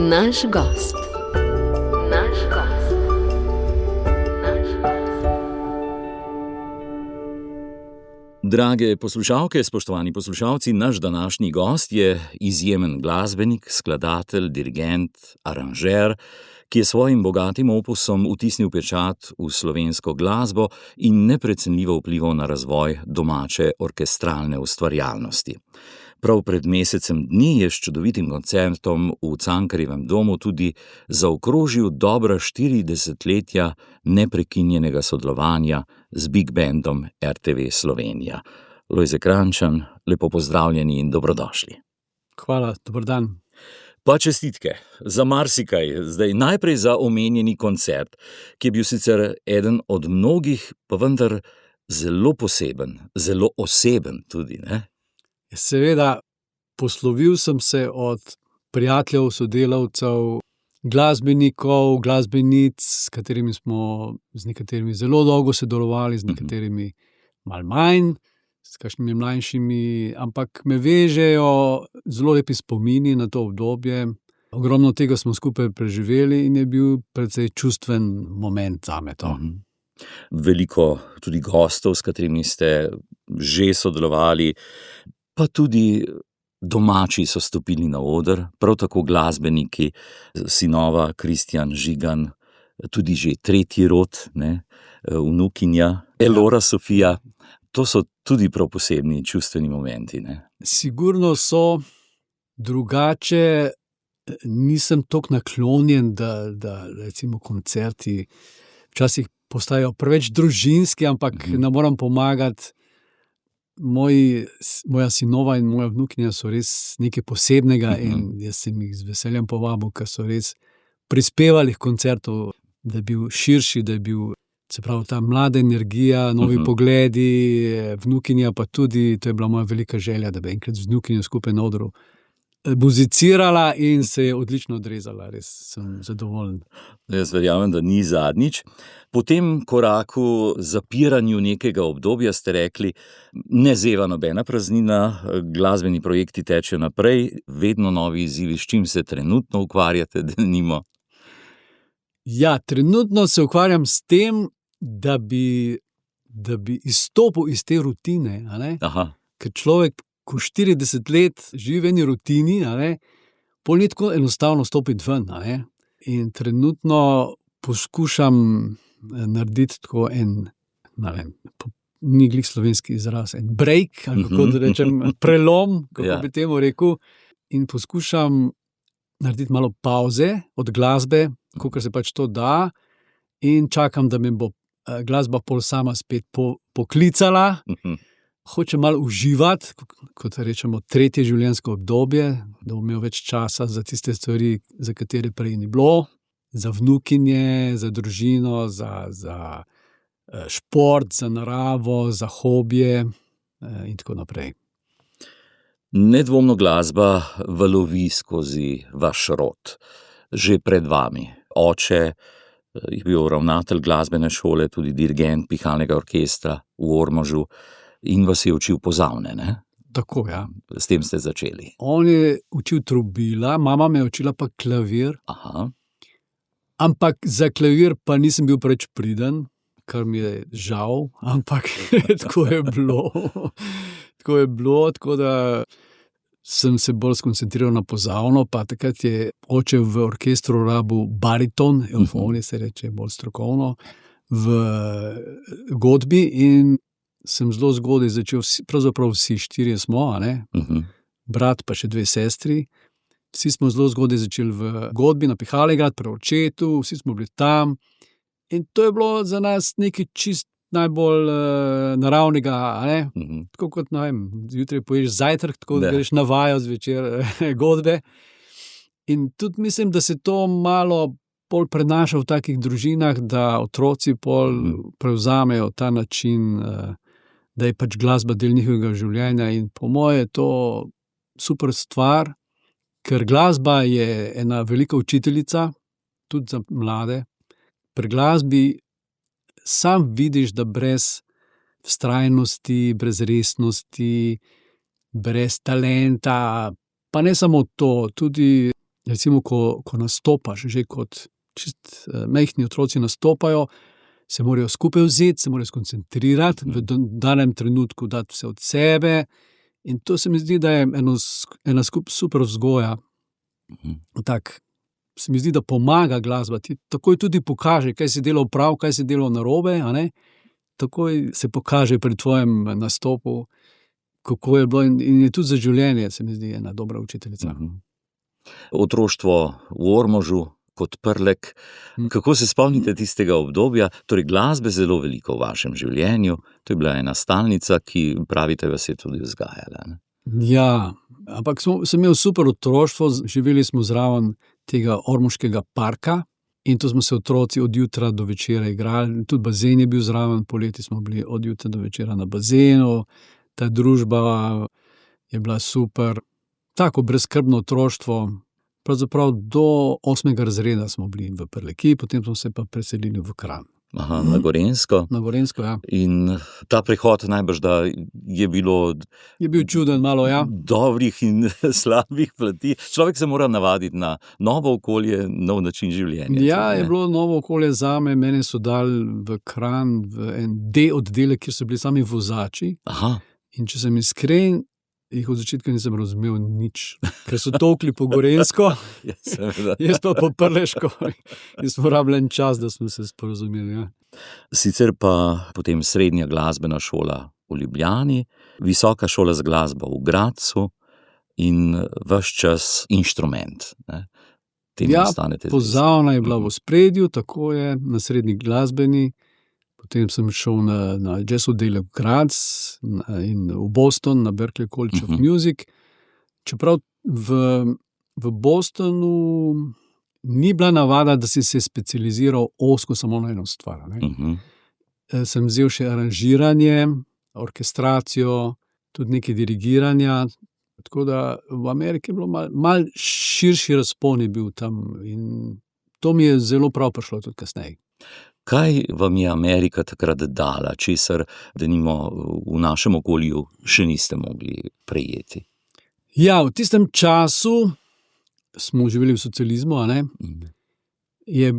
Naš gost. Naš gost. Naš gost. Drage poslušalke, spoštovani poslušalci, naš današnji gost je izjemen glasbenik, skladatelj, dirigent, aranžer, ki je svojim bogatim opusom vtisnil pečat v slovensko glasbo in neprecenljivo vplival na razvoj domače orkestralne ustvarjalnosti. Prav pred mesecem dni je s čudovitim koncertom v Cankarjevem domu tudi zaokrožil dobra 4 desetletja neprekinjenega sodelovanja z Big Bandom RTV Slovenija. Lojze Krajnčan, lepo pozdravljeni in dobrodošli. Hvala, dober dan. Pa čestitke za marsikaj, zdaj najprej za omenjeni koncert, ki je bil sicer eden od mnogih, pa vendar zelo poseben, zelo oseben tudi, ne? Seveda, poslovil sem se od prijateljev, sodelavcev, glasbenikov, glasbenic, z nekaterimi zelo dolgo sodelovali, z nekaterimi malo manj, s kakšnimi mlajšimi, ampak me vežejo zelo lepi spomini na to obdobje. Ogromno tega smo skupaj preživeli in je bil precej čustven moment zame to. Veliko tudi gostov, s katerimi ste že sodelovali, pa tudi domači so stopili na oder, prav tako glasbeniki, sinova Kristjan Žigan, tudi že tretji rod, ne, vnukinja, Elora Sofija. To so tudi prav posebni čustveni momenti, ne? Sigurno so, drugače nisem toliko naklonjen, da recimo koncerti včasih postajajo preveč družinski, ampak ne moram pomagati. Moja sinova in moja vnukinja so res nekaj posebnega in jaz sem jih z veseljem povabil, ker so res prispevali k koncertu, da je bil širši, da je bil, se pravi, ta mlada energija, novi pogledi, vnukinja pa tudi, to je bila moja velika želja, da bi enkrat z vnukinjo skupaj na odru muzicirala in se je odlično odrezala, res sem zadovoljen. Jaz verjamem, da ni zadnjič. Po tem koraku, zapiranju nekega obdobja ste rekli, ne zeva nobena praznina, glasbeni projekti tečejo naprej, vedno novi izzivi, s čim se trenutno ukvarjate, denimo? Ja, trenutno se ukvarjam s tem, da bi izstopil iz te rutine, a ne? Aha. Ker človek, ko 40 let živi v eni rutini, a ne, pol ni tako enostavno stopiti ven, a ne. In trenutno poskušam narediti tako en, ne vem, ni glih slovenski izraz, en break, ali kako da rečem, prelom, kako bi temu rekel, in poskušam narediti malo pavze od glasbe, kolikor se pač to da, in čakam, da me bo glasba pol sama spet poklicala. Hočem malo uživati, kot rečemo, tretje življenjsko obdobje, da bom imel več časa za tiste stvari, za katere prej ni bilo, za vnukinje, za družino, za šport, za naravo, za hobije in tako naprej. Nedvomno glasba valovi skozi vaš rod. Že pred vami. Oče je bil ravnatelj glasbene šole, tudi dirigent pihalnega orkestra v Ormožu in vas je učil pozavne, ne? Tako, ja. S tem ste začeli. On je učil trobila, mama me je učila pa klavir. Aha. Ampak za klavir pa nisem bil preveč priden, kar mi je žal, ampak tako je bilo. Tako da sem se bolj skoncentriral na pozavno, pa takrat je oče v orkestru rabil bariton, evfoni se reče bolj strokovno, v godbi in sem zelo zgodaj začel, pravzaprav vsi 4 smo, a ne, brat pa še 2 sestri, vsi smo zelo zgodaj začeli v godbi na Pihali igrati, pri očetu, vsi smo bili tam in to je bilo za nas nekaj čist najbolj naravnega, a ne, tako kot, ne vem, zjutraj poješ zajtrk, tako da greš na vajo zvečer godbe in tudi mislim, da se to malo bolj prenaša v takih družinah, da otroci pol prevzamejo ta način, da je pač glasba del njihovega življenja in po moje je to super stvar, ker glasba je ena velika učiteljica, tudi za mlade. Pri glasbi sam vidiš, da brez vztrajnosti, brez resnosti, brez talenta, pa ne samo to, tudi recimo, ko nastopaš, že kot čist majhni otroci nastopajo, se morajo skupaj vzeti, se morajo skoncentrirati, v danem trenutku dati vse od sebe. In to se mi zdi, da je ena super vzgoja. Tak, se mi zdi, da pomaga glasba. Ti takoj tudi pokaže, kaj si delal prav, kaj si delal narobe, a ne? Takoj se pokaže pri tvojem nastopu, kako je bilo, in je tudi za življenje, se mi zdi, ena dobra učiteljica. Otroštvo v Ormožu kot Prlek. Kako se spomnite tistega obdobja? Torej, glasbe zelo veliko v vašem življenju. To je bila ena stalnica, ki pravite, vas je tudi vzgajala. Ne? Ja, ampak sem imel super otroštvo, živeli smo zraven tega ormoškega parka in to smo se otroci od jutra do večera igrali. Tudi bazen je bil zraven, poleti smo bili od jutra do večera na bazenu. Ta družba je bila super. Tako brezskrbno otroštvo. Pravzaprav do 8. razreda smo bili v Prleki, potem smo se pa preselili v Kranj. Aha, na Gorenjsko. Na Gorenjsko, ja. In ta prehod najbrž, da je bilo... Je bil čuden malo, ja. Dobrih in slabih plati. Človek se mora navaditi na novo okolje, nov način življenja. Ja, je bilo novo okolje zame. Mene so dali v Kranj, v en D-oddelek, kjer so bili sami vozači. Aha. In če sem iskren, jih od začetka nisem razumel nič, ker so tolkli po Gorenjsko, jaz pa po Prleško. In smo rabili en čas, da smo se sporazumeli. Ja. Sicer pa potem srednja glasbena šola v Ljubljani, visoka šola za glasbo v Gradcu in ves čas inštrument. Ne? Ja, pozavna je bila v ospredju, tako je, na srednji glasbeni. Potem sem šel na jazz oddelek v Graz in v Boston, na Berklee College of Music. Čeprav v Bostonu ni bila navada, da si se specializiral ozko samo na eno stvar. Sem vzel še aranžiranje, orkestracijo, tudi nekaj dirigiranja. Tako da v Ameriki je bilo mal širši razpon je bil tam in to mi je zelo prav prišlo tudi kasneje. Kaj vam je Amerika takrat dala, česar, denimo, v našem okolju še niste mogli prejeti? Ja, v tistem času smo živeli v socializmu, a ne? Je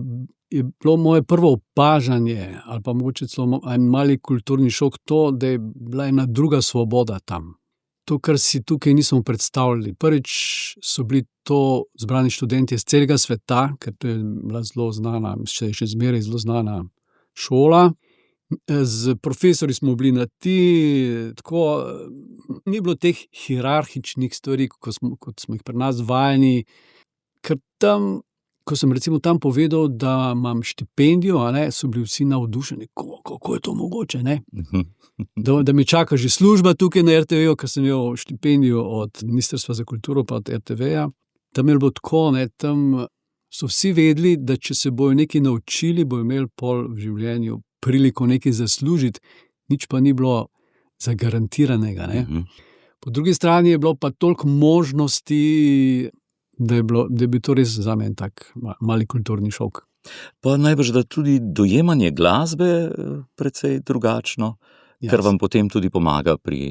bilo moje prvo opažanje, ali pa mogoče celo en mali kulturni šok to, da je bila ena druga svoboda tam. To, kar si tukaj nismo predstavljali. Prvič so bili to zbrani študenti iz celega sveta, ker to je bila zelo znana, še zmeraj zelo znana šola. Z profesori smo bili na ti, tako ni bilo teh hierarhičnih stvari, kot smo jih pri nas vajeni, ker tam, ko sem recimo tam povedal, da imam štipendijo, a ne, so bili vsi navdušeni, kako je to mogoče, ne? Da mi čaka že služba tukaj na RTV-ju, ker sem imel štipendijo od Ministrstva za kulturo pa od RTV-ja. Tam je bilo tako, ne, tam so vsi vedeli, da če se bojo nekaj naučili, bojo imeli pol v življenju priliko nekaj zaslužiti, nič pa ni bilo zagarantiranega, ne. Po drugi strani je bilo pa toliko možnosti, da je bil to res zame en tak mali kulturni šok. Pa najbrž, da tudi dojemanje glasbe precej drugačno, ker vam potem tudi pomaga pri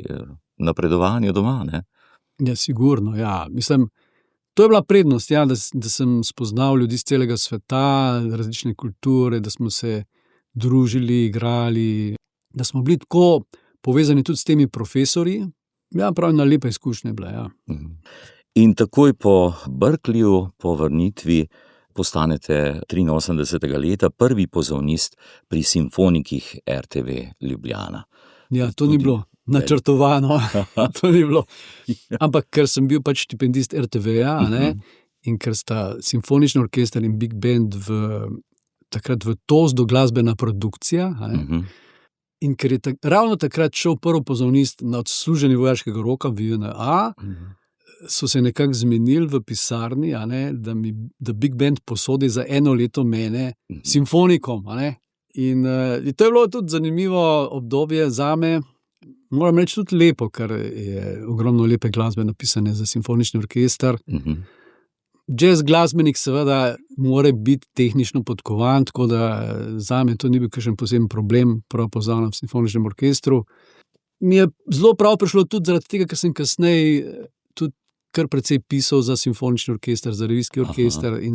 napredovanju doma, ne? Ja, sigurno, ja. Mislim, to je bila prednost, ja, da sem spoznal ljudi z celega sveta, različne kulture, da smo se družili, igrali, da smo bili tako povezani tudi s temi profesorji. Ja, prav ena lepa izkušnja je bila, ja. In takoj po Berkleyu, po vrnitvi, postanete 83. leta prvi pozavnist pri simfonikih RTV Ljubljana. Ja, to ni bilo načrtovano, to ni bilo. Ampak ker sem bil pač štipendist RTV-ja, ne, in ker sta simfonični orkester in big band takrat v Tozdu glasbena produkcija, ne, in ker je ravno takrat šel prvi pozavnist na odsluženje vojaškega roka v JNA, so se nekako zmenili v pisarni, a ne, da big band posodi za 1 leto mene simfonikom, a ne. In to je bilo tudi zanimivo obdobje zame, moram reči tudi lepo, ker je ogromno lepe glasbe napisane za simfonični orkester. Jazz glasbenik seveda mora biti tehnično podkovan, tako da zame to ni bil kakšen poseben problem, prav poznam v simfoničnem orkestru. Mi je zelo prav prišlo tudi zaradi tega, ker sem kasneje tudi kar precej pisal za simfonični orkester, za revijski orkester in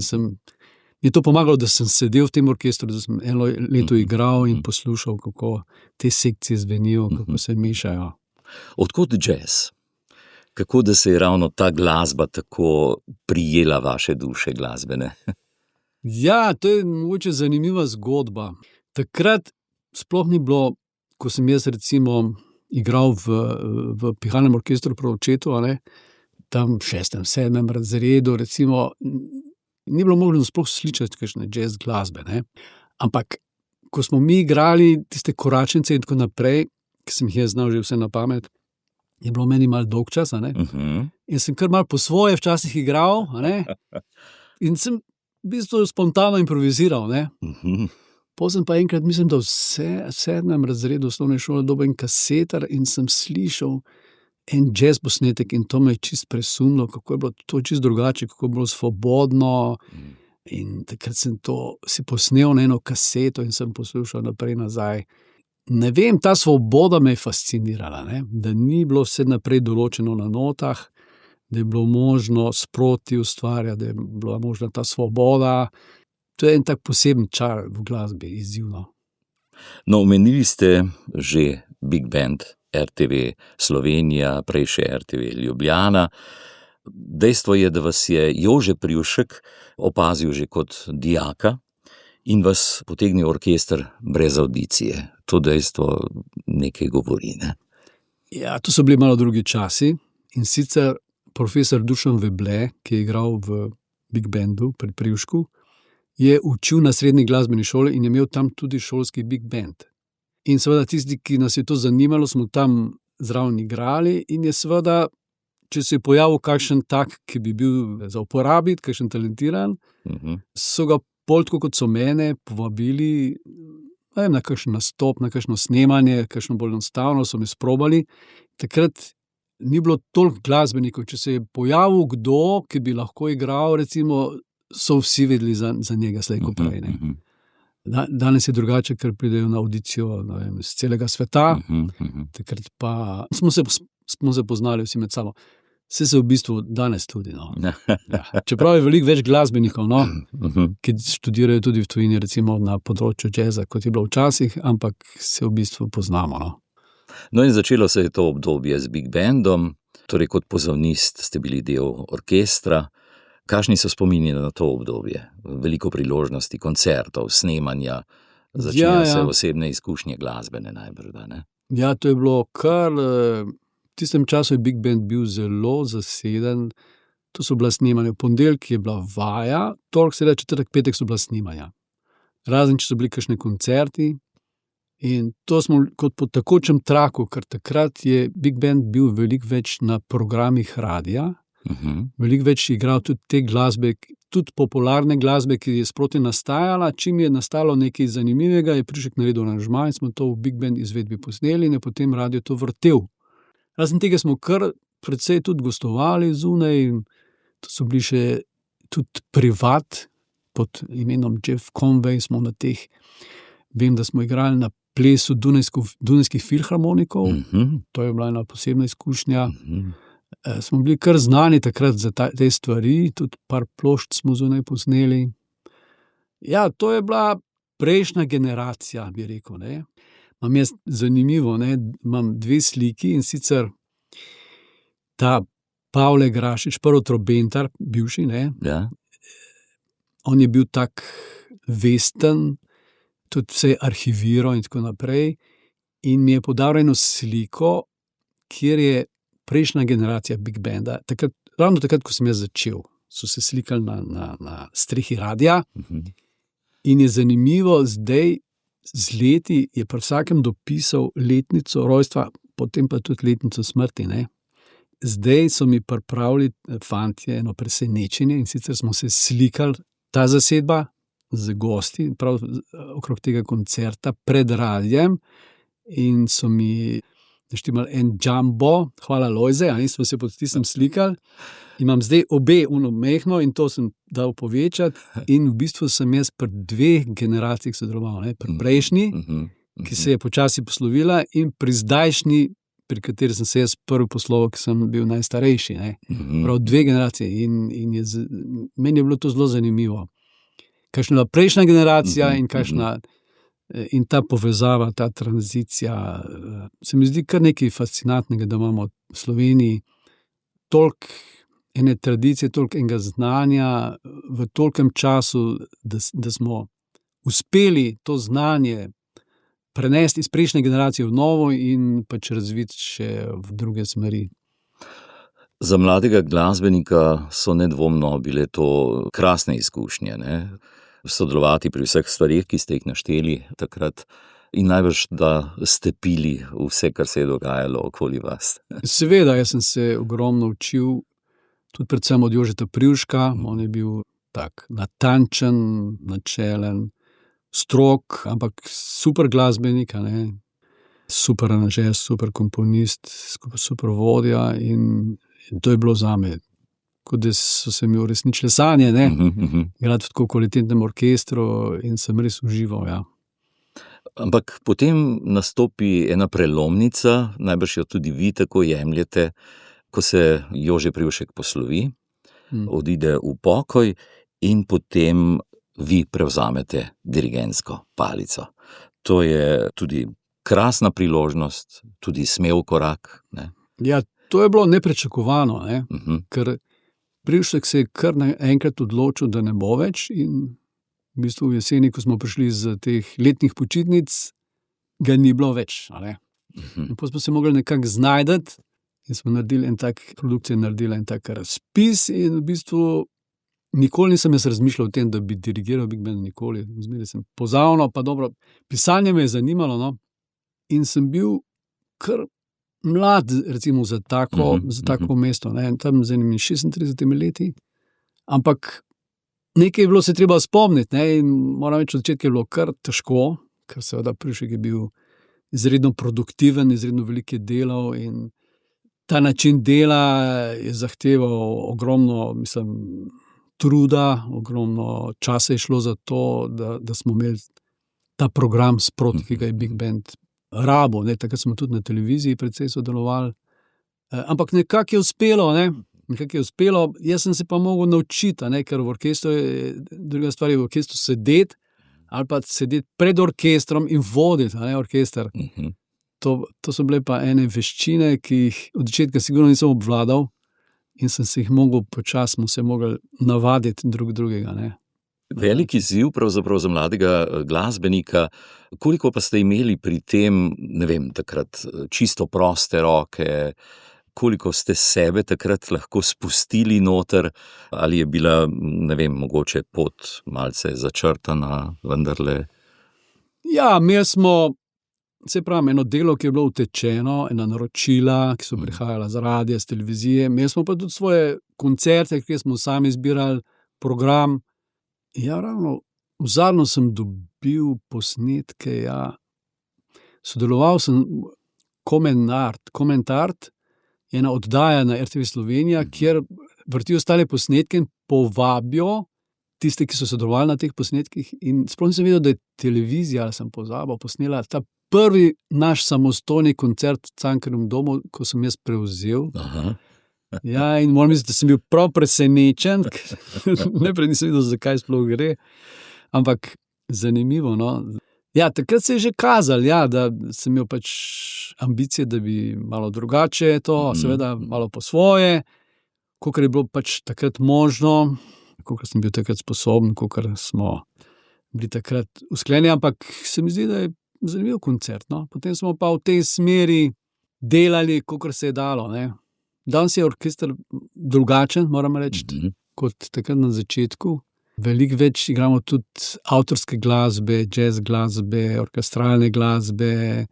mi je to pomagalo, da sem sedel v tem orkestru, da sem eno leto igral in poslušal, kako te sekcije zvenijo, kako se mešajo. Odkot džez? Kako da se je ravno ta glasba tako prijela vaše duše glasbene? Ja, to je mogoče zanimiva zgodba. Takrat sploh ni bilo, ko sem jaz recimo igral v pihalnem orkestru pri očetu, tam v 6., 7. razredu, recimo, ni bilo možno sploh slišati kakšne jazz glasbe, Ampak, ko smo mi igrali tiste koračnice in tako naprej, ki sem jih jaz znal že vse na pamet, je bilo meni malo dolgčas, in sem kar malo po svoje včasih igral, in sem v bistvu spontano improviziral, Potem sem pa enkrat, mislim, da v 7. razredu osnovne šole dobil en kasetar in sem slišal en jazz posnetek in to me je čisto presunilo, kako je bilo to čisto drugače, kako je bilo svobodno. In takrat sem to si posnel na eno kaseto in sem poslušal naprej nazaj. Ne vem, ta svoboda me je fascinirala, da ni bilo vse naprej določeno na notah, da je bilo možno sproti ustvarjati, da je bila možna ta svoboda. To je en tak poseben čar v glasbi, izzivno. No, omenili ste že Big Band, RTV Slovenija, prej še RTV Ljubljana. Dejstvo je, da vas je Jože Privšek opazil že kot dijaka in vas potegnil orkester brez avdicije. To dejstvo nekaj govori, ne? Ja, to so bili malo drugi časi in sicer profesor Dušan Veble, ki je igral v Big Bandu pri Privšku, je učil na srednji glasbeni šoli in je imel tam tudi šolski Big Band. In seveda tisti, ki nas je to zanimalo, smo tam zraven igrali in je seveda, če se je pojavil kakšen tak, ki bi bil za uporabiti, kakšen talentiran, so ga bolj tako kot so mene povabili na kakšen nastop, na kakšno snemanje, kakšno bolj enostavno, so me sprobali. Takrat ni bilo toliko glasbenikov, če se je pojavil kdo, ki bi lahko igral, recimo, so vsi vedeli za njega slej ko prej. Danes je drugače, ker pridejo na audicijo z celega sveta. Takrat pa smo se poznali vsi med sabo. Vse se v bistvu danes tudi. Ja. Čeprav je veliko več glasbenikov, ki študirajo tudi v tujini, recimo na področju jazza, kot je bilo včasih, ampak se v bistvu poznamo. No in začelo se je to obdobje z Big Bandom, torej kot pozavnist ste bili del orkestra. Kakšni so spomini na to obdobje? Veliko priložnosti, koncertov, snemanja, začnejo se osebne izkušnje glasbene najbrž, ne? Ja, to je bilo kar... V tistem času je Big Band bil zelo zaseden. To so bila snemanja. V ponedeljek je bila vaja, torek, sreda, četrtek, petek so bila snemanja. Razen, če so bili kakšni koncerti. In to smo kot po tekočem traku, ker takrat je Big Band bil veliko več na programih radia, veliko več igral tudi te glasbe, tudi popularne glasbe, ki je sproti nastajala. Čim je nastalo nekaj zanimivega, je Privšek naredil aranžma in smo to v Big Band izvedbi posneli in je potem radio to vrtel. Razen tega smo kar precej tudi gostovali zunaj in to so bili še tudi privat, pod imenom Jeff Conway smo na teh, vem, da smo igrali na plesu Dunajskih filharmonikov, to je bila ena posebna izkušnja. Smo bili kar znani takrat za te stvari, tudi par plošč smo zunaj posneli. Ja, to je bila prejšnja generacija, bi rekel, ne. Imam jaz zanimivo, ne, imam 2 sliki in sicer ta Pavle Grašič, prvi trobentar, bivši, ne. Ja. On je bil tak vesten, tudi vse arhiviral in tako naprej in mi je podal eno sliko, kjer je prejšnja generacija Big Banda, ravno takrat, ko sem jaz začel, so se slikali na strehi radia in je zanimivo, zdaj z leti je pri vsakem dopisal letnico rojstva, potem pa tudi letnico smrti, ne. Zdaj so mi pripravili fantje eno presenečenje in sicer smo se slikali, ta zasedba z gosti, prav okrog tega koncerta pred radijem in so mi naštimali en jumbo, hvala Lojze, in smo se pod tistem slikali. Imam zdaj obe mehno in to sem dal povečati in v bistvu sem jaz pri 2 generacijah sodeloval, ne, pri prejšnji, ki se je počasi poslovila in pri zdajšnji, pri kateri sem se jaz prvi posloval, ker sem bil najstarejši. Ne. Prav 2 generacije in meni je bilo to zelo zanimivo. Kakšna je bila prejšnja generacija in kakšna in ta povezava, ta tranzicija. Se mi zdi kar nekaj fascinantnega, da imamo v Sloveniji toliko ene tradicije, toliko enega znanja v tolikem času, da smo uspeli to znanje prenesti iz prejšnje generacije v novo in pač razviti še v druge smeri. Za mladega glasbenika so nedvomno bile to krasne izkušnje, ne? Sodelovati pri vseh stvarih, ki ste jih našteli takrat in najbrž, da ste pili vse, kar se je dogajalo okoli vas. Seveda, jaz sem se ogromno učil, tudi predvsem od Jožeta Privška, on je bil tak natančen, načelen, strog, ampak super glasbenik, a ne? Super aranžer, super komponist, super vodja in to je bilo zame, kot da so se mi uresničile sanje, ne? Igrati v tako kvalitetnem orkestru in sem res užival, ja. Ampak potem nastopi ena prelomnica, najbrž jo tudi vi tako jemljete, ko se Jože Privšek poslovi, odide v pokoj in potem vi prevzamete dirigentsko palico. To je tudi krasna priložnost, tudi smel korak, ne? Ja, to je bilo nepričakovano, ne? Ker Privšek se je kar enkrat odločil, da ne bo več in v bistvu v jeseni, ko smo prišli z teh letnih počitnic, ga ni bilo več, a ne? In potem smo se mogli nekako znajti in smo naredili produkcija naredila en tak razpis in v bistvu nikoli nisem jaz razmišljal o tem, da bi dirigiral Big Band, nikoli. Zmeraj sem pozavno, pa dobro, pisanje me je zanimalo, no. In sem bil kar mlad, recimo, za tako mesto, ne, tam z enimi 36 leti. Ampak nekaj je bilo se treba spomniti, ne, in moram reči, od začetka je bilo kar težko, ker seveda Privšek je bil izredno produktiven, izredno veliko je delal in ta način dela je zahteval ogromno, truda, ogromno časa je šlo za to, da smo imeli ta program sproti, ki ga je Big Band rabil, ne, takrat smo tudi na televiziji precej sodelovali. Ampak nekako je uspelo, ne, jaz sem se pa mogel naučiti, a ne, ker v orkestru je, druga stvar je v orkestru sedeti, ali pa sedeti pred orkestrom in voditi, a ne, orkester. To so bile pa ene veščine, ki jih od začetka sigurno nisem obvladal in sem se jih počasi se mogel navaditi drugega, ne. Velik izziv pravzaprav za mladega glasbenika. Koliko pa ste imeli pri tem, ne vem, takrat čisto proste roke, koliko ste sebe takrat lahko spustili noter, ali je bila, ne vem, mogoče pot malce začrtana, vendarle? Ja, imeli smo, se pravi, eno delo, ki je bilo utečeno, ena naročila, ki so prihajala z radia, z televizije, imeli smo pa tudi svoje koncerte, kjer smo sami izbirali program. Ja, ravno zadnjo sem dobil posnetke, ja. Sodeloval sem Komentart, ena oddaja na RTV Slovenija, kjer vrtijo ostale posnetke in povabijo tiste, ki so sodelovali na teh posnetkih in sploh nisem vedel, da je televizija, ali sem pozabil, posnela ta prvi naš samostojni koncert v Cankarjevem domu, ko sem jaz prevzel. Ja, in moram misliti, da sem bil prav presenečen, najprej nisem videl, zakaj sploh gre, ampak zanimivo, no. Ja, takrat se je že kazalo, ja, da sem imel pač ambicije, da bi malo drugače to, seveda malo po svoje, kolikor je bilo pač takrat možno, kolikor sem bil takrat sposoben, kolikor smo bili takrat usklajeni, ampak se mi zdi, da je zanimiv koncert, no. Potem smo pa v tej smeri delali, kolikor se je dalo, ne. Danes je orkester drugačen, moram reči, kot takrat na začetku. Veliko več igramo tudi avtorske glasbe, jazz glasbe, orkestralne glasbe,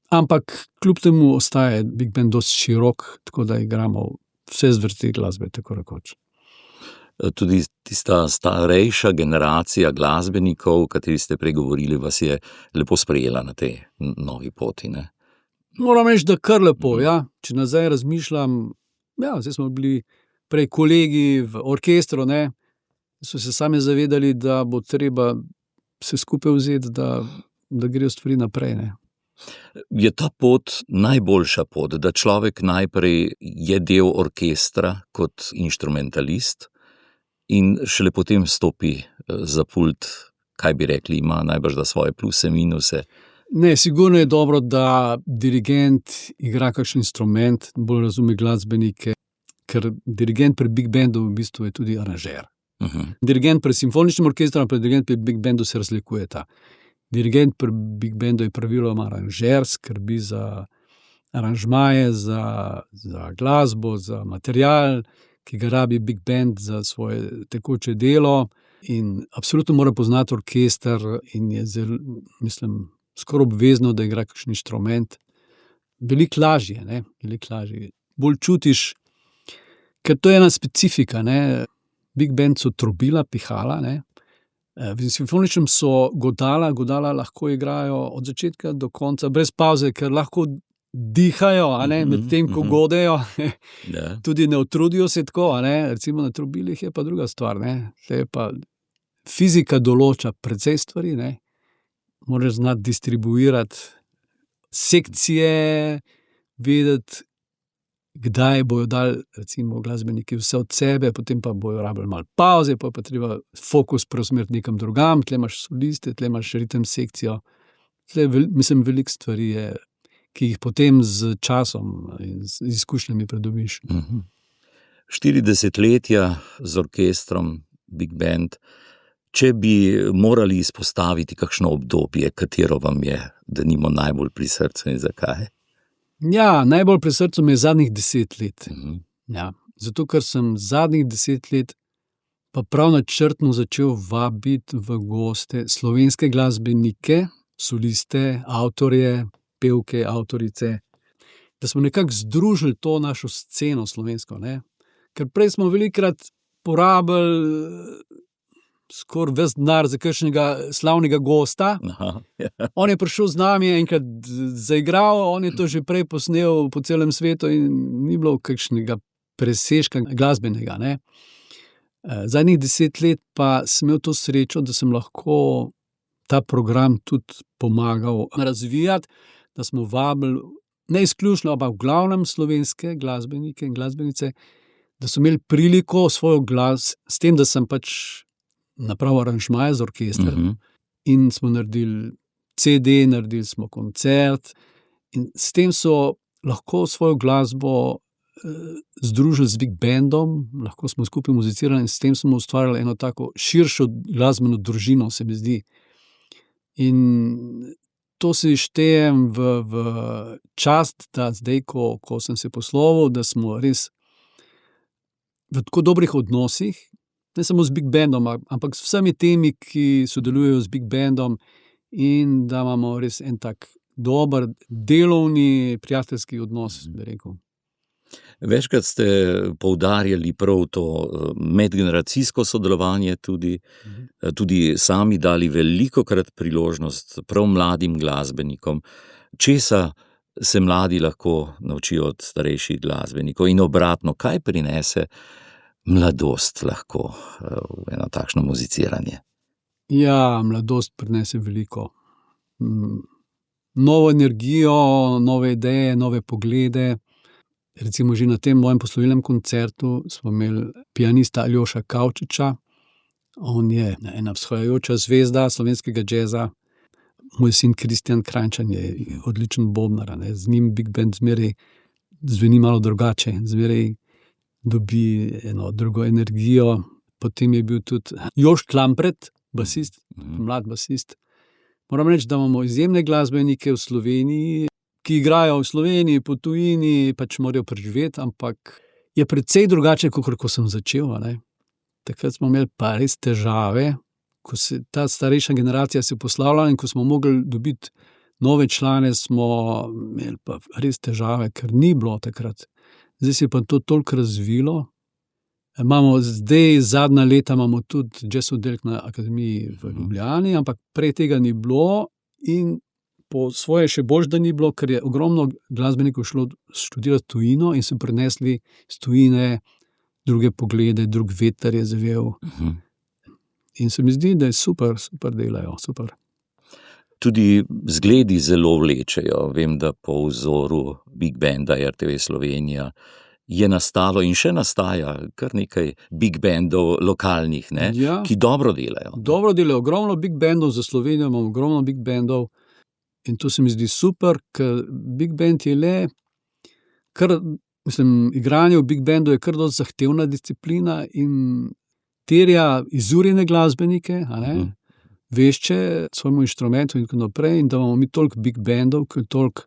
ampak kljub temu ostaja Big Band dosti širok, tako da igramo vse zvrsti glasbe, tako rekoč. Tudi tista starejša generacija glasbenikov, o kateri ste pregovorili, vas je lepo sprejela na tej novi poti, ne? Moram reči, da kar lepo, ja. Če nazaj razmišljam, ja, zdaj smo bili prej kolegi v orkestru, ne, so se sami zavedali, da bo treba se skupaj vzeti, da grejo stvari naprej, ne. Je ta pot najboljša pot, da človek najprej je del orkestra kot inštrumentalist in šele potem stopi za pult, kaj bi rekli, ima najbrž da svoje pluse, minuse? Ne, sigurno je dobro, da dirigent igra kakšen instrument, bolj razume glasbenike, ker dirigent pri big bandu v bistvu je tudi aranžer. Dirigent pri simfoničnem orkestru in dirigent pri big bandu se razlikujeta. Dirigent pri big bandu je praviloma aranžer, skrbi za aranžmaje, za glasbo, za material, ki ga rabi big band za svoje tekoče delo, in absolutno mora poznati orkester in je zelo, mislim, skoraj obvezno, da igra kakšen inštrument. Veliko lažje, ne? Veliko lažje. Bolj čutiš, ker to je ena specifika, ne? Big band so trobila, pihala, ne? V simfoničnem so godala lahko igrajo od začetka do konca, brez pavze, ker lahko dihajo, a ne, medtem ko godejo. Tudi ne utrudijo se tako, a ne, recimo na trobilih je pa druga stvar, ne. Te pa fizika določa precej stvari, ne. Moraš znati distribuirati sekcije, vedeti, kdaj bojo dali, recimo, glasbeniki vse od sebe, potem pa bojo rabili malo pavze, pa treba fokus preusmeriti nekam drugam, tle imaš soliste, tle imaš ritem sekcijo. Tle, mislim, veliko stvari je, ki jih potem z časom in z izkušnjami pridobiš. 40 letja z orkestrom, big band. Če bi morali izpostaviti kakšno obdobje, katero vam je denimo najbolj pri srcu in zakaj? Ja, najbolj pri srcu mi je zadnjih 10 let. Ja, zato, ker sem zadnjih 10 let pa prav načrtno začel vabiti v goste slovenske glasbenike, soliste, avtorje, pevke, avtorice, da smo nekako združili to našo sceno slovensko, ne. Ker prej smo velikokrat porabili skoraj ves denar za kakšnega slavnega gosta. On je prišel z nami, enkrat zaigral, on je to že prej posnel po celem svetu in ni bilo kakšnega presežka glasbenega, ne. Zadnjih 10 let pa sem imel to srečo, da sem lahko ta program tudi pomagal razvijati, da smo vabili ne izključno, ampak v glavnem slovenske glasbenike in glasbenice, da so imeli priliko svoj glas, s tem, da sem pač napravil aranžmaje za orkester, in smo naredili CD, naredili smo koncert in s tem so lahko svojo glasbo združili z big bandom, lahko smo skupaj muzicirali in s tem smo ustvarjali eno tako širšo glasbeno družino, se mi zdi. In to si štejem v čast, da zdaj, ko sem se poslovil, da smo res v tako dobrih odnosih, ne samo z big bandom, ampak s vsemi temi, ki sodelujejo z big bandom, in da imamo res en tak dober, delovni, prijateljski odnos, bi rekel. Večkrat ste poudarjali prav to medgeneracijsko sodelovanje, tudi sami dali velikokrat priložnost prav mladim glasbenikom. Česa se mladi lahko naučijo od starejših glasbenikov in obratno, kaj prinese mladost lahko v eno takšno muziciranje? Ja, mladost prinese veliko. Novo energijo, nove ideje, nove poglede. Recimo že na tem mojem poslovilnem koncertu smo imeli pianista Aljoša Kavčiča. On je ena vzhajajoča zvezda slovenskega džeza. Moj sin Kristjan Kranjčan je odličen bobnar, ne. Z njim big band zmeraj zveni malo drugače, zmeraj dobi eno drugo energijo. Potem je bil tudi Jošt Klampret, basist, mlad basist. Moram reči, da imamo izjemne glasbenike v Sloveniji, ki igrajo v Sloveniji, po tujini, pač morajo preživeti, ampak je precej drugače, kakor ko sem začel, ne. Takrat smo imeli pa res težave, ko se ta starejša generacija se poslavlja in ko smo mogli dobiti nove člane, smo imeli pa res težave, ker ni bilo takrat. Zdaj se je pa to toliko razvilo. Imamo zdaj, zadnja leta imamo tudi jazz oddelek na Akademiji v Ljubljani, ampak prej tega ni bilo in po svoje še boljše, da ni bilo, ker je ogromno glasbenikov šlo študirati tujino in so prinesli iz tujine druge poglede, drug veter je zavel. In se mi zdi, da je super delajo, super. Tudi zgledi zelo vlečejo. Vem, da po vzoru Big Banda RTV Slovenija je nastalo in še nastaja kar nekaj big bandov lokalnih, ne, Ja. ki dobro delajo. Dobro delajo, ogromno big bandov za Slovenijo, imamo ogromno big bandov in to se mi zdi super, ker big band je le, igranje v big bandu je kar dosti zahtevna disciplina in terja izurjene glasbenike, a ne, vešče svojemu inštrumentu in tako naprej, in da imamo mi toliko big bandov, ki toliko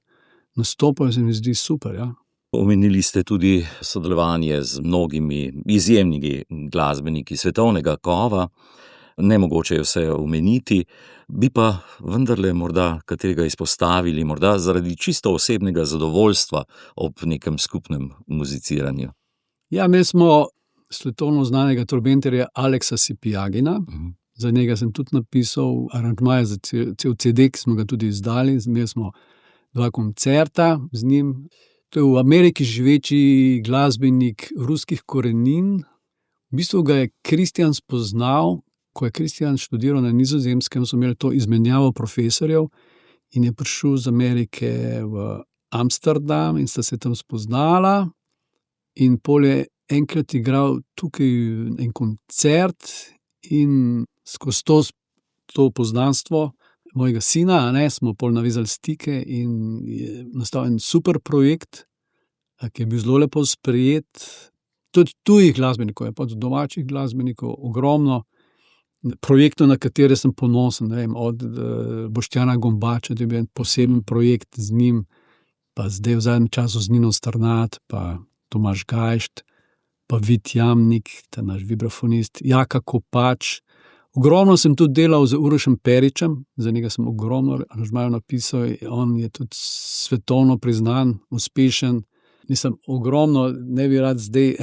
nastopajo, se mi zdi super, ja. Omenili ste tudi sodelovanje z mnogimi izjemnimi glasbeniki svetovnega kova. Nemogoče je vse omeniti, bi pa vendarle morda katerega izpostavili, morda zaradi čisto osebnega zadovoljstva ob nekem skupnem muziciranju. Ja, imeli smo svetovno znanega trompeterja Aleksa Sipiagina, za njega sem tudi napisal aranžmaje za cel CD, ki smo ga tudi izdali, imeli smo 2 koncerta z njim. To je v Ameriki živeči glasbenik ruskih korenin. V bistvu ga je Kristjan spoznal, ko je Kristjan študiral na Nizozemskem, so imeli to izmenjavo profesorjev in je prišel z Amerike v Amsterdam in sta se tam spoznala. In pol je enkrat igral tukaj en koncert in skozi to poznanstvo mojega sina, a ne, smo pol navezali stike in je nastal en super projekt, ki je bil zelo lepo sprejet. Tudi tujih glasbenikov, je pa tudi domačih glasbenikov ogromno. Projektov, na katere sem ponosen, ne vem, od Boštjana Gombača, da je bil en poseben projekt z njim, pa zdaj v zadnjem času z Nino Strnad, pa Tomaž Gajšt, pa Vit Jamnik, ta naš vibrafonist, Jaka Kopač. Ogromno sem tudi delal z Urošem Peričem, za njega sem ogromno aranžmajev napisal, on je tudi svetovno priznan, uspešen. Nisem ogromno, ne bi rad zdaj,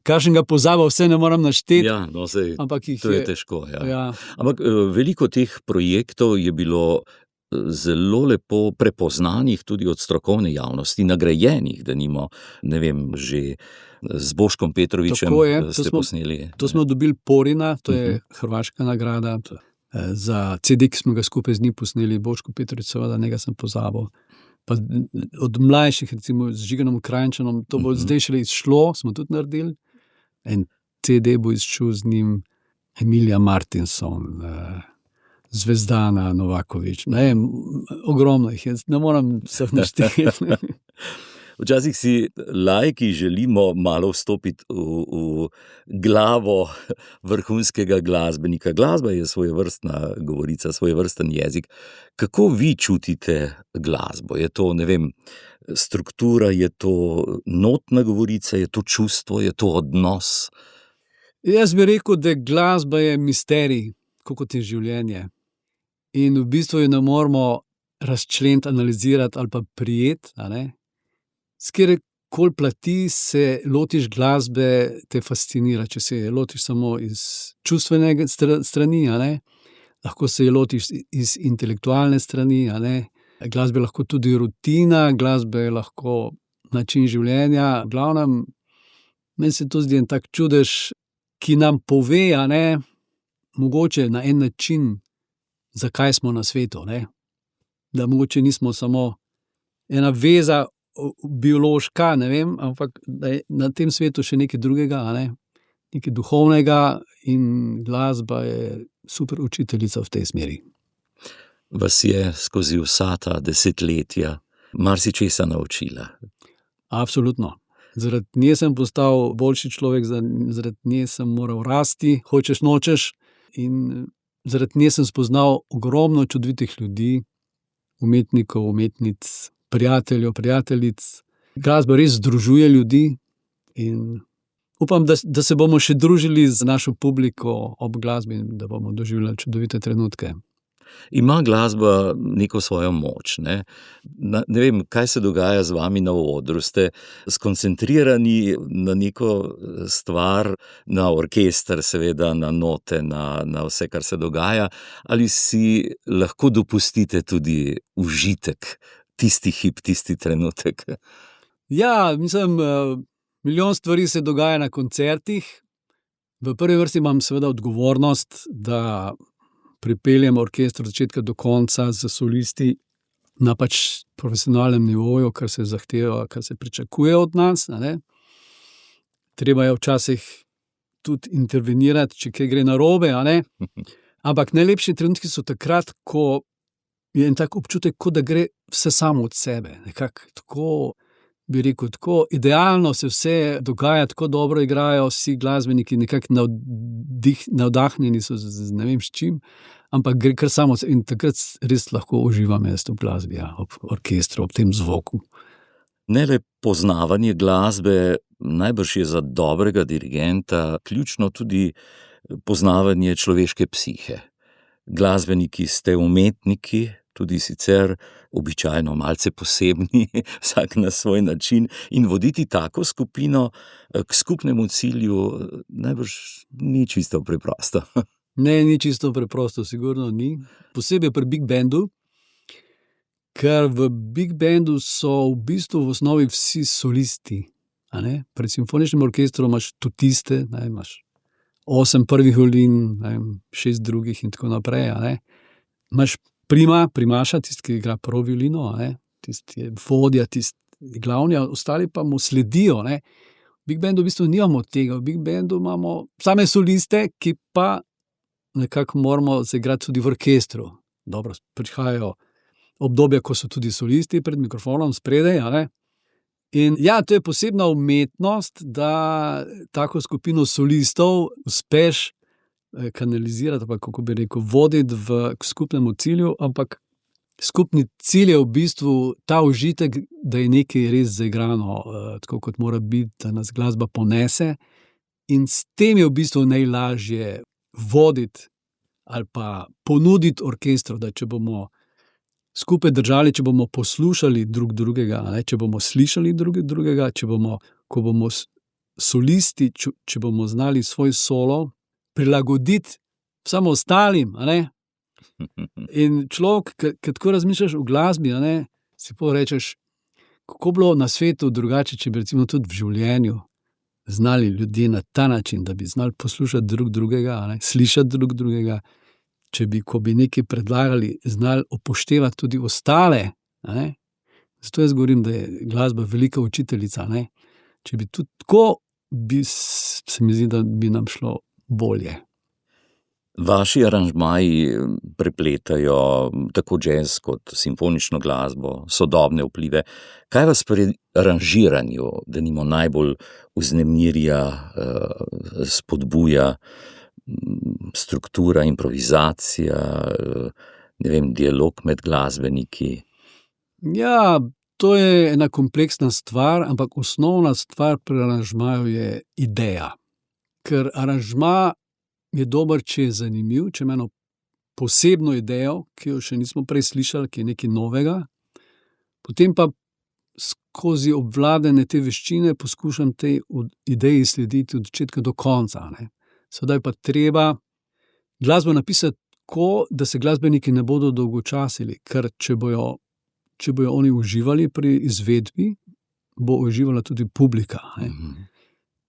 kakšnega pozabil, vse ne moram našteti. Ja, no, sej, ampak jih to je težko. Ja. Ja. Ampak veliko teh projektov je bilo zelo lepo prepoznanih tudi od strokovne javnosti, nagrajenih, denimo, ne vem, že z Boškom Petrovičem ste posneli. To smo dobili Porina, to je hrvaška nagrada, za CD, ki smo ga skupaj z njim posneli, Boško Petrovič, seveda, njega sem pozabil. Pa od mlajših, recimo z Žiganom Krajnčanom, to bo zdaj šele izšlo, smo tudi naredili. En CD bo izšel z njim, Emilija Martinson, Zvezdana Novakovič. Ne vem, ogromno jih je, ne moram vseh našteti. Včasih si laiki želimo malo vstopiti v glavo vrhunskega glasbenika. Glasba je svojevrstna govorica, svojevrsten jezik. Kako vi čutite glasbo? Je to, ne vem, struktura, je to notna govorica, je to čustvo, je to odnos? Jaz bi rekel, da glasba je misterij, kot je življenje. In v bistvu jo ne moramo razčleniti, analizirati ali pa prijeti, a ne. S katerekoli plati se lotiš glasbe, te fascinira. Če se je lotiš samo iz čustvene strani, a ne, lahko se je lotiš iz intelektualne strani, a ne. Glasba je lahko tudi rutina, glasba je lahko način življenja. V glavnem, meni se to zdi en tak čudež, ki nam pove, a ne, mogoče na en način, zakaj smo na svetu, ne. Da mogoče nismo samo ena veza biološka, ne vem, ampak da je na tem svetu še nekaj drugega, a ne, nekaj duhovnega, in glasba je super učiteljica v tej smeri. Vas je skozi vsa ta desetletja marsičesa naučila? Absolutno. Zaradi nje sem postal boljši človek, zaradi nje sem moral rasti, hočeš nočeš, in zaradi nje sem spoznal ogromno čudovitih ljudi, umetnikov, umetnic, prijateljev, prijateljic. Glasba res združuje ljudi in upam, da se bomo še družili z našo publiko ob glasbi in da bomo doživljali čudovite trenutke. Ima glasba neko svojo moč, ne? Ne vem, kaj se dogaja z vami na odru. Ste skoncentrirani na neko stvar, na orkester, seveda, na note, na vse, kar se dogaja, ali si lahko dopustite tudi užitek, tisti hip, tisti trenutek? Ja, mislim, milijon stvari se dogaja na koncertih. V prvi vrsti imam seveda odgovornost, da pripeljem orkester od začetka do konca z solisti na pač profesionalnem nivoju, kar se zahteva, kar se pričakuje od nas, a ne. Treba je včasih tudi intervenirati, če kaj gre narobe, a ne. Ampak najlepši trenutki so takrat, ko je en tak občutek, kot da gre vse samo od sebe. Nekako tako, bi rekel, tako idealno se vse dogaja, tako dobro igrajo vsi glasbeniki, nekako navdahnjeni so z ne vem s čim, ampak gre kar samo in takrat res lahko uživam jaz v glasbi, ja, ob orkestru, ob tem zvoku. Ne le poznavanje glasbe, najbrž je za dobrega dirigenta ključno tudi poznavanje človeške psihe. Glasbeniki ste umetniki, tudi sicer običajno malce posebni, vsak na svoj način, in voditi tako skupino k skupnemu cilju najbrž ni čisto preprosto. Ne, ni čisto preprosto, sigurno ni. Posebej pri big bandu, ker v big bandu so v bistvu v osnovi vsi solisti. A ne? Pri simfoničnem orkestru imaš tutiste, imaš 8 prvih violin, 6 drugih in tako naprej. A ne? Imaš primaša, tisti, ki igra prvo violino, tisti je vodja, tisti glavni, ostali pa mu sledijo. Ne? V big bandu v bistvu nimamo tega, v big bandu imamo same soliste, ki pa nekako moramo zaigrati tudi v orkestru. Dobro, prihajajo obdobja, ko so tudi solisti pred mikrofonom spredaj, a ne. In ja, to je posebna umetnost, da tako skupino solistov uspeš kanalizirati, pa kako bi rekel, voditi k skupnemu cilju, ampak skupni cilj je v bistvu ta užitek, da je nekaj res zaigrano, tako kot mora biti, da nas glasba ponese, in s tem je v bistvu najlažje voditi ali pa ponuditi orkestru, da če bomo skupaj držali, če bomo poslušali drug drugega, ne, če bomo slišali drug drugega, ko bomo solisti, če bomo znali svoj solo prilagoditi samo ostalim, a ne. In človek, ki tako razmišljaš v glasbi, a ne, si rečeš, kako bilo na svetu drugače, če bi recimo tudi v življenju znali ljudje na ta način, da bi znali poslušati drug drugega, a ne, slišati drug drugega, če bi, ko bi nekaj predlagali, znali upoštevati tudi ostale, a ne. Zato jaz govorim, da je glasba velika učiteljica, ne. Če bi tudi tako, se mi zdi, da bi nam šlo bolje. Vaši aranžmaji prepletajo tako džez kot simfonično glasbo, sodobne vplive. Kaj vas pri aranžiranju, denimo, najbolj vznemirja, spodbuja? Struktura, improvizacija, ne vem, dialog med glasbeniki? Ja, to je ena kompleksna stvar, ampak osnovna stvar pri aranžmaju je ideja. Ker aranžma je dober, če je zanimiv, če ima eno posebno idejo, ki jo še nismo prej slišali, ki je nekaj novega. Potem pa skozi obvladanje te veščine poskušam tej ideji slediti od začetka do konca, ne. Sedaj pa treba glasbo napisati tako, da se glasbeniki ne bodo dolgočasili, ker če bojo oni uživali pri izvedbi, bo uživala tudi publika, ne.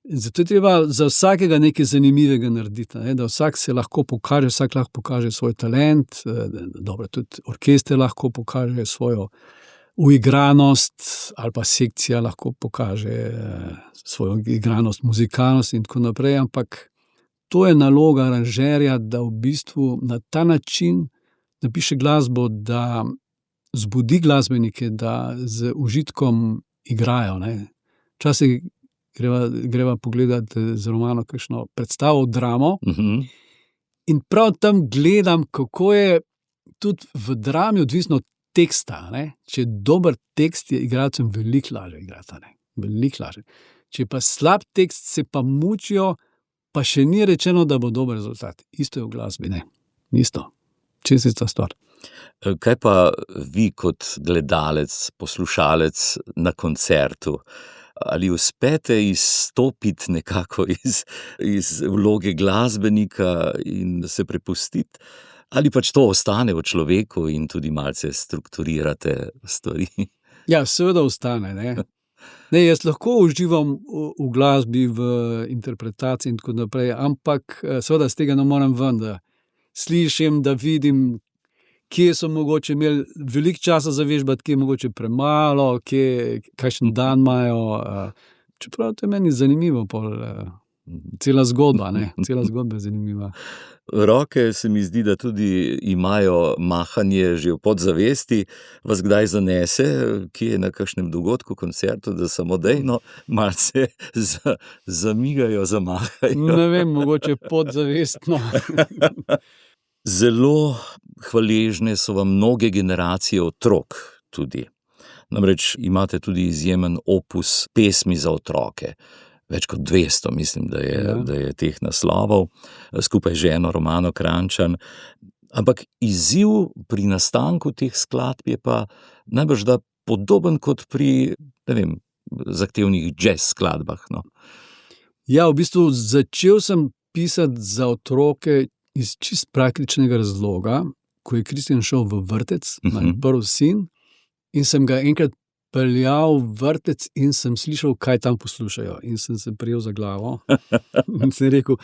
Zato je treba za vsakega nekaj zanimivega narediti, ne, da vsak se lahko pokaže, vsak lahko pokaže svoj talent, dobro, tudi orkester lahko pokaže svojo uigranost, ali pa sekcija lahko pokaže svojo igranost, muzikalnost in tako naprej, ampak to je naloga aranžerja, da v bistvu na ta način napiše glasbo, da zbudi glasbenike, da z užitkom igrajo, ne. Včasih greva pogledati z Romano kakšno predstavo, dramo, in prav tam gledam, kako je tudi v drami odvisno od teksta, ne. Če je dober tekst, je igralcem veliko lažje igrati, ne. Veliko lažje. Če je pa slab tekst, se pa mučijo, pa še ni rečeno, da bo dober rezultat. Isto je v glasbi, ne. Isto. Čista stvar. Kaj pa vi kot gledalec, poslušalec na koncertu? Ali uspete izstopiti nekako iz vloge glasbenika in se prepustiti? Ali pač to ostane v človeku in tudi malce strukturirate stvari? Ja, seveda ostane, ne. Ne, jaz lahko uživam v glasbi, v interpretaciji in tako naprej, ampak seveda z tega ne morem ven, da slišim, da vidim, kje so mogoče imeli veliko časa za vežbati, kje mogoče premalo, kakšen dan imajo. Čeprav to je meni zanimivo, cela zgodba, cela zgodba je zanimiva. Roke se mi zdi, da tudi imajo mahanje že v podzavesti. Vas kdaj zanese, ki je na kakšnem dogodku, koncertu, da samodejno malce zamigajo, zamahajo? Ne vem, mogoče podzavestno. Zelo hvaležne so vam mnoge generacije otrok tudi. Namreč imate tudi izjemen opus pesmi za otroke. Več kot 200, mislim, da je teh naslovov, skupaj z ženo Romano Kranjčan. Ampak izziv pri nastanku teh skladb je pa najbrž da podoben kot pri, ne vem, zahtevnih jazz skladbah. No. Ja, v bistvu začel sem pisati za otroke iz čist praktičnega razloga, ko je Kristjan šel v vrtec, prvi sin, in sem ga enkrat peljal v vrtec in sem slišal, kaj tam poslušajo. In sem se prijel za glavo. In sem rekel,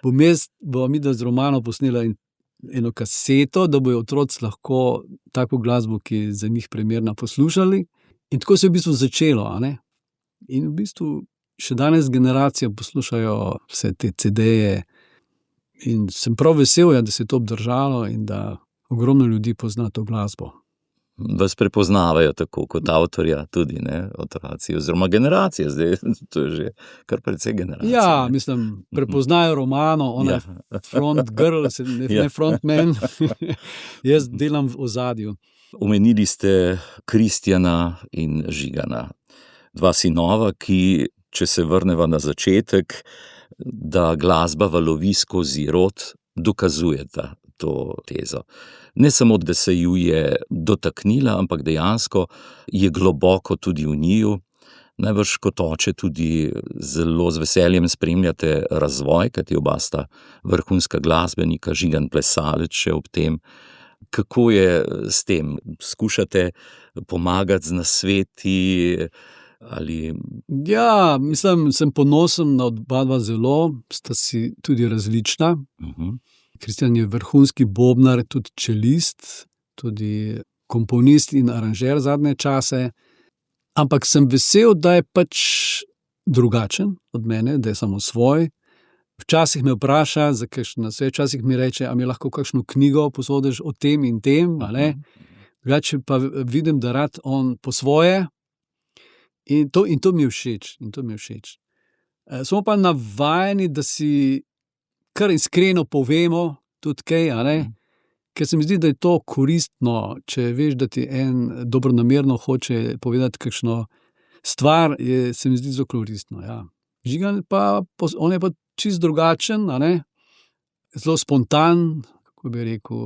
bova midva z Romano posnela eno kaseto, da bojo otroci lahko tako glasbo, ki je za njih primerna, poslušali. In tako se je v bistvu začelo. In v bistvu še danes generacija poslušajo vse te CD-je. In sem prav vesel, da se je to obdržalo in da ogromno ljudi pozna to glasbo. Vas prepoznavajo tako kot avtorja tudi, otroci oziroma generacije, zdaj to je že kar precej generacije. Ja, mislim, prepoznajo Romano, ona je front girl, ne frontman, jaz delam v ozadju. Omenili ste Kristjana in Žigana, dva sinova, ki, če se vrneva na začetek, da glasba valovi skozi rod, dokazujeta to tezo. Ne samo, da se ju je dotaknila, ampak dejansko je globoko tudi v njiju. Najbrž kot oče tudi zelo z veseljem spremljate razvoj, kajti oba sta vrhunska glasbenika, Žigan plesalec še ob tem. Kako je s tem? Skušate pomagati z nasveti? Ali... Ja, mislim, sem ponosen na oba dva zelo, sta si tudi različna. Kristjan je vrhunski bobnar, tudi čelist, tudi komponist in aranžer zadnje čase. Ampak sem vesel, da je pač drugačen od mene, da je samo svoj. Včasih me vpraša za kakšen nasvet, včasih mi reče, a mi lahko kakšno knjigo posodiš o tem in tem, ali? Drugače pa vidim, da rad on po svoje. In to mi je všeč. Smo pa navajeni, da si kar iskreno povemo tudi kaj, ker se mi zdi, da je to koristno, če veš, da ti en dobronamerno hoče povedati kakšno stvar, se mi zdi zelo koristno. Ja. Žigan pa, on je pa čist drugačen, zelo spontan, kako bi rekel,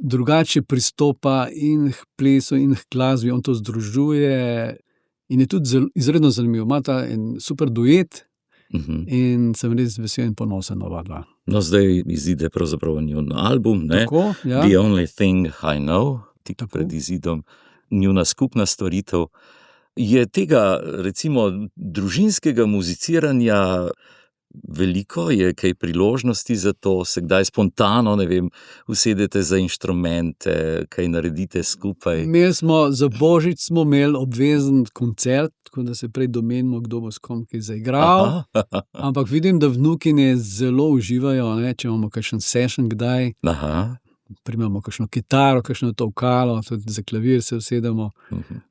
drugače pristopa in k plesu in k glasbi, on to združuje in je tudi izredno zanimiv. Imata en super duet. In sem res vesel in ponosen na oba dva. No, zdaj izide pravzaprav njun album, Tako, ja. The Only Thing I Know, tik pred izidom, njuna skupna stvaritev. Je tega, recimo, družinskega muziciranja veliko, je kaj priložnosti za to, se kdaj spontano, ne vem, usedete za inštrumente, kaj naredite skupaj? Za Božič smo imeli obvezen koncert, tako da se prej domenimo, kdo bo s kom kaj zaigral. Ampak vidim, da vnukinje zelo uživajo, če imamo kakšen session kdaj. Primamo kakšno kitaro, kakšno tolkalo, tudi za klavir se usedemo.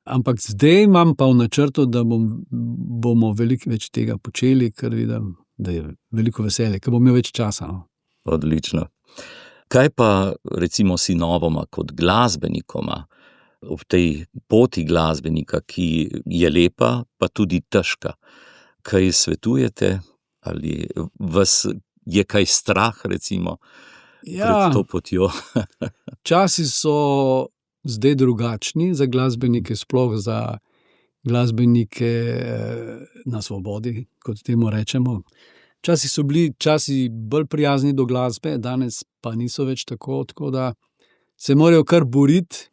Ampak zdaj imam pa v načrtu, da bomo veliko več tega počeli, ker vidim, da je veliko veselje, ker bom imel več časa. Odlično. Kaj pa recimo sinovoma kot glasbenikoma ob tej poti glasbenika, ki je lepa, pa tudi težka? Kaj svetujete? Ali vas je kaj strah, recimo, pred to potjo? Časi so zdaj drugačni za glasbenike, sploh za glasbenike na svobodi, kot temu rečemo. Časi so bili časi bolj prijazni do glasbe, danes pa niso več tako da se morajo kar boriti.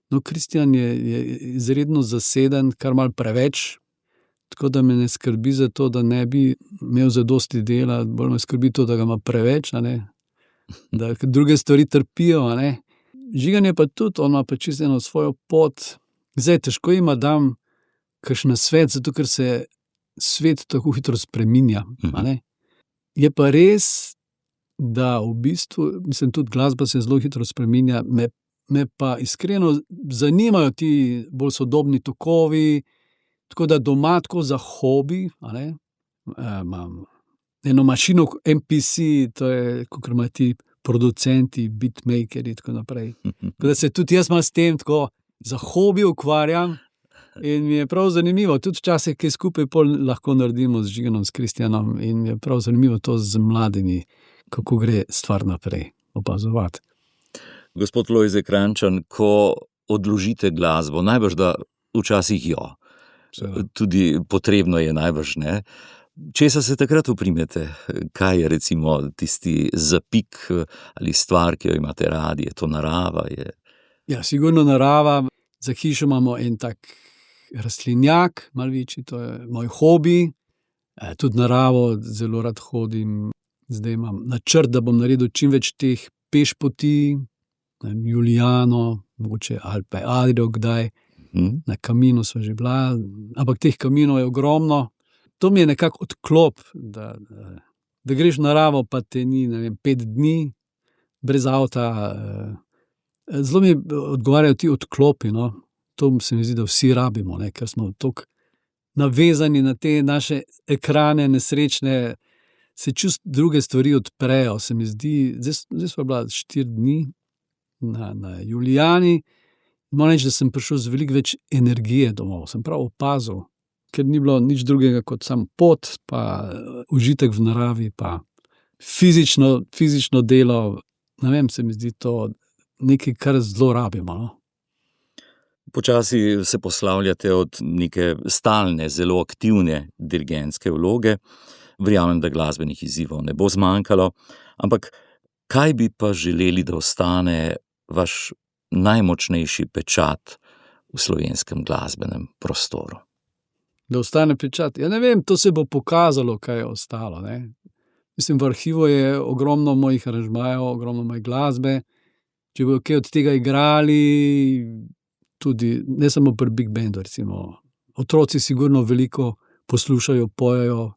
No, Kristjan je izredno zaseden, kar malo preveč, tako da me ne skrbi za to, da ne bi imel zadosti dela, bolj me skrbi to, da ga ima preveč, da druge stvari trpijo. A ne. Žigan je pa tudi, on ima pa čisto eno svojo pot. Zdaj, težko ima dam kakšen svet, zato ker se svet tako hitro spreminja. A ne. Je pa res, da v bistvu, mislim, tudi glasba se zelo hitro spreminja, me pa iskreno zanimajo ti bolj sodobni tokovi, tako da doma tako za hobi, a ne, imam eno mašino MPC, to je, kakor imajo ti producenti, beatmakeri in tako naprej. Tako da se tudi jaz malo s tem tako za hobi ukvarjam in mi je prav zanimivo. Tudi včasih, kaj skupaj pol lahko naredimo z Žiganom, s Kristjanom in mi je prav zanimivo to z mladimi, kako gre stvar naprej opazovati. Gospod Lojze Krajnčan, ko odložite glasbo, najbrž da včasih jo. Tudi potrebno je najbrž, ne? Česa se takrat uprimete? Kaj je recimo tisti zapik ali stvar, ki jo imate radi? Je to narava? Ja, sigurno narava. Za hišo imamo en tak rastlinjak, malo večji, to je moj hobi. Tudi naravo zelo rad hodim. Zdaj imam načrt, da bom naredil čim več teh pešpoti, Julijano, mogoče Alpe Adrio kdaj, na Kaminu sva že bila, ampak teh kaminov je ogromno. To mi je nekako odklop, da greš v naravo, pa te ni, ne vem, 5 dni brez avta. Zelo mi odgovarjajo ti odklopi, no. To se mi zdi, da vsi rabimo, ne, ker smo toliko navezani na te naše ekrane nesrečne, se druge stvari odprejo, se mi zdi. Zdaj sva bila 4 dni na Julijani. Moram reči, da sem prišel z veliko več energije domov. Sem prav opazil, ker ni bilo nič drugega kot sam pot, pa užitek v naravi, pa fizično delo. Ne vem, se mi zdi to nekaj, kar zelo rabimo, no. Počasi se poslavljate od neke stalne, zelo aktivne dirigentske vloge. Verjamem, da glasbenih izzivov ne bo zmanjkalo, ampak kaj bi pa želeli, da ostane vaš najmočnejši pečat v slovenskem glasbenem prostoru? Da ostane pečat? Ja, ne vem, to se bo pokazalo, kaj je ostalo, ne. Mislim, v arhivu je ogromno mojih aranžmajev, ogromno moje glasbe. Če bojo kaj od tega igrali, tudi ne samo pri Big Bandu, recimo. Otroci sigurno veliko poslušajo, pojejo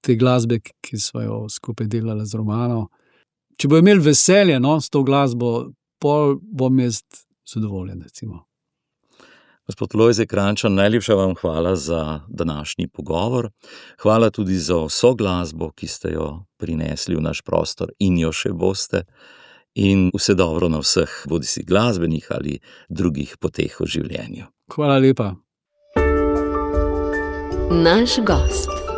te glasbe, ki sva jo skupaj delala z Romano. Če bojo imeli veselje, no, s to glasbo, pol bom jaz zadovoljen, recimo. Gospod Lojze Krajnčan, najlepša vam hvala za današnji pogovor. Hvala tudi za vso glasbo, ki ste jo prinesli v naš prostor in jo še boste. In vse dobro na vseh, bodisi glasbenih ali drugih poteh v življenju. Hvala lepa. Naš gost.